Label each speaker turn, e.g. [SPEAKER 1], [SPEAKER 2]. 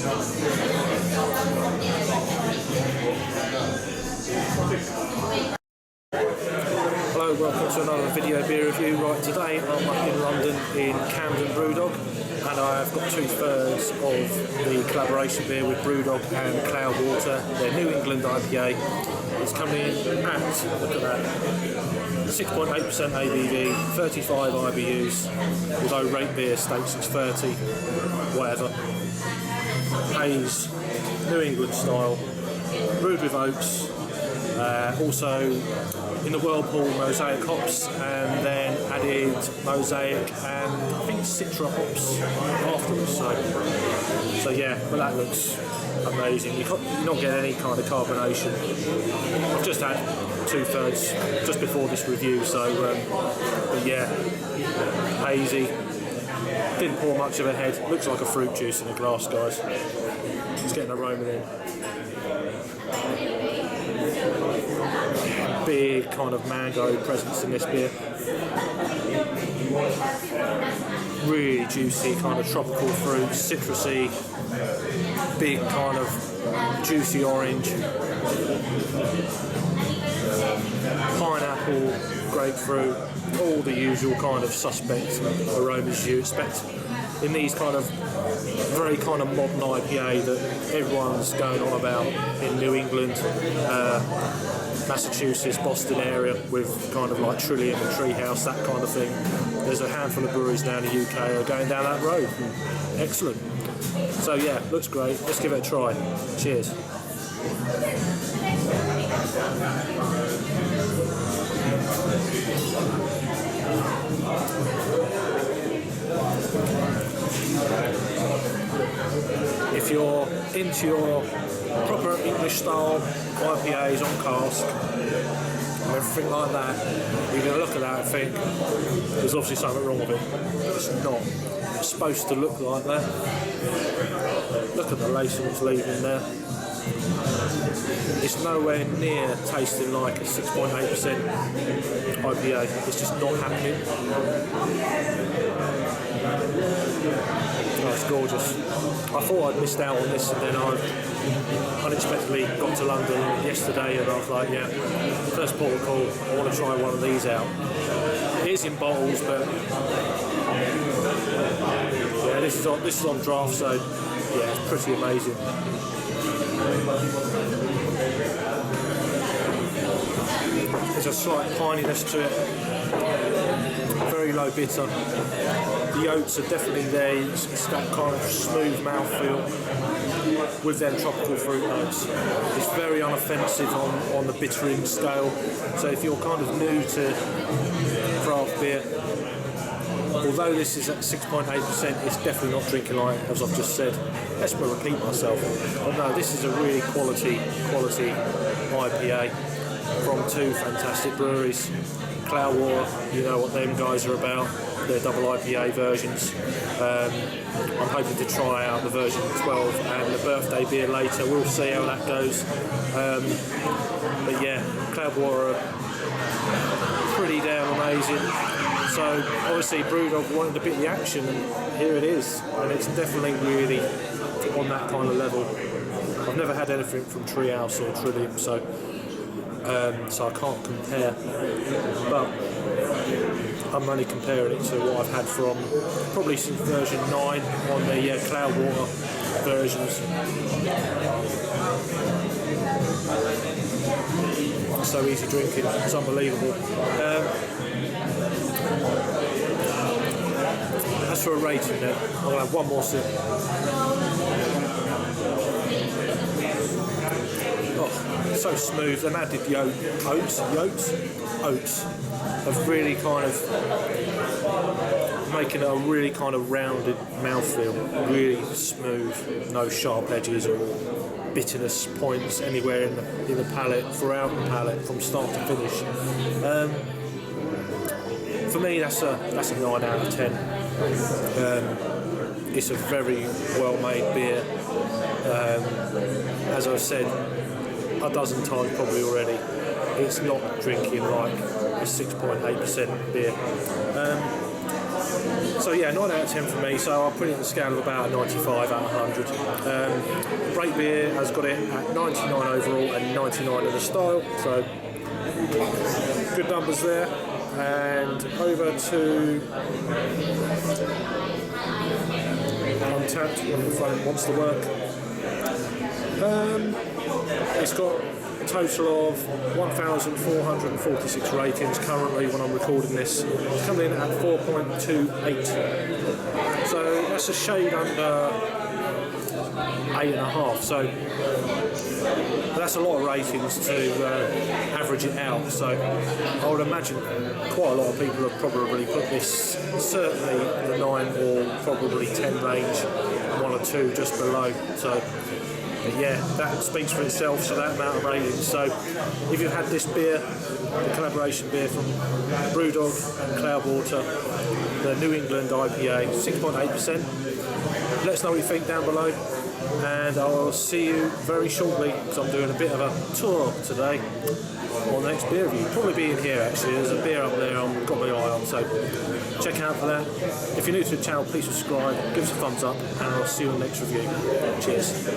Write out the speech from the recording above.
[SPEAKER 1] Hello, welcome to another video beer review. Right, today I'm up in London in Camden BrewDog, and I've got 2/3 of the collaboration beer with BrewDog and Cloudwater, their New England IPA. It's coming in at, look at that, 6.8% ABV, 35 IBUs, although rate beer states it's 30, whatever. Haze, New England style, brewed with oats, also in the whirlpool mosaic hops, and then added mosaic and I think citra hops afterwards. So yeah, but that looks amazing. You're not getting any kind of carbonation. I've just had 2/3 just before this review, so but yeah, hazy. Didn't pour much of a head. Looks like a fruit juice in a glass, guys. Just getting aroma in. Big kind of mango presence in this beer. Really juicy kind of tropical fruits, citrusy, big kind of juicy orange, pineapple, grapefruit, all the usual kind of suspect aromas you expect in these kind of very kind of modern IPA that everyone's going on about in New England, Massachusetts, Boston area, with kind of like Trillium and Treehouse, that kind of thing. There's a handful of breweries down in the UK that are going down that road. Excellent. So yeah, looks great. Let's give it a try. Cheers. If you're into your proper English style IPAs on cask and everything like that, you're going to look at that and think there's obviously something wrong with it. It's not. It's supposed to look like that. Look at the lacing it's leaving there. It's nowhere near tasting like a 6.8% IPA. It's just not happening. Oh, it's gorgeous. I thought I'd missed out on this, and then I unexpectedly got to London yesterday, and I was like, yeah, first port of call, I want to try one of these out. It is in bottles, but yeah, this is on draft, so yeah, it's pretty amazing. There's a slight pininess to it, very low bitter. The oats are definitely there. It's that kind of smooth mouthfeel with them tropical fruit notes. It's very unoffensive on the bittering scale. So if you're kind of new to craft beer, although this is at 6.8%, it's definitely not drinking light, as I've just said. Let's repeat myself. But no, this is a really quality IPA from two fantastic breweries. Cloudwater, you know what them guys are about. Their double IPA versions. I'm hoping to try out the version 12 and the birthday beer later. We'll see how that goes. But yeah, Cloudwater are pretty damn amazing. So obviously BrewDog wanted a bit of the action, and here it is. And it's definitely really on that kind of level. I've never had anything from Treehouse or Trillium, so I can't compare, but I'm only comparing it to what I've had from probably since version 9 on the Cloudwater versions. So easy drinking, it's unbelievable. As for a rating then, I'll have one more sip. Oh, so smooth. They've added the oats have really kind of making it a really kind of rounded mouthfeel, really smooth, no sharp edges or bitterness points anywhere in the palate, throughout the palate, from start to finish. For me, that's a 9 out of 10. It's a very well-made beer. As I've said a dozen times probably already, it's not drinking like a 6.8% beer. So yeah, 9 out of 10 for me, so I'll put it on a scale of about a 95 out of 100. Break Beer has got it at 99 overall and 99 in the style, so good numbers there. And over to Untapped, one of the front wants to work. It's got a total of 1,446 ratings currently when I'm recording this. It's coming in at 4.28. So that's a shade under 8.5. So that's a lot of ratings to average it out. So I would imagine quite a lot of people have probably put this certainly the 9 or probably 10 range, 1 or 2 just below. So but yeah, that speaks for itself, so that amount of ratings. So if you've had this beer, the collaboration beer from BrewDog and Cloudwater, the New England IPA, 6.8%, let us know what you think down below, and I'll see you very shortly, because I'm doing a bit of a tour today on the next beer review. Probably be in here actually, there's a beer up there I've got my eye on, so check out for that. If you're new to the channel, please subscribe, give us a thumbs up, and I'll see you on the next review. Cheers.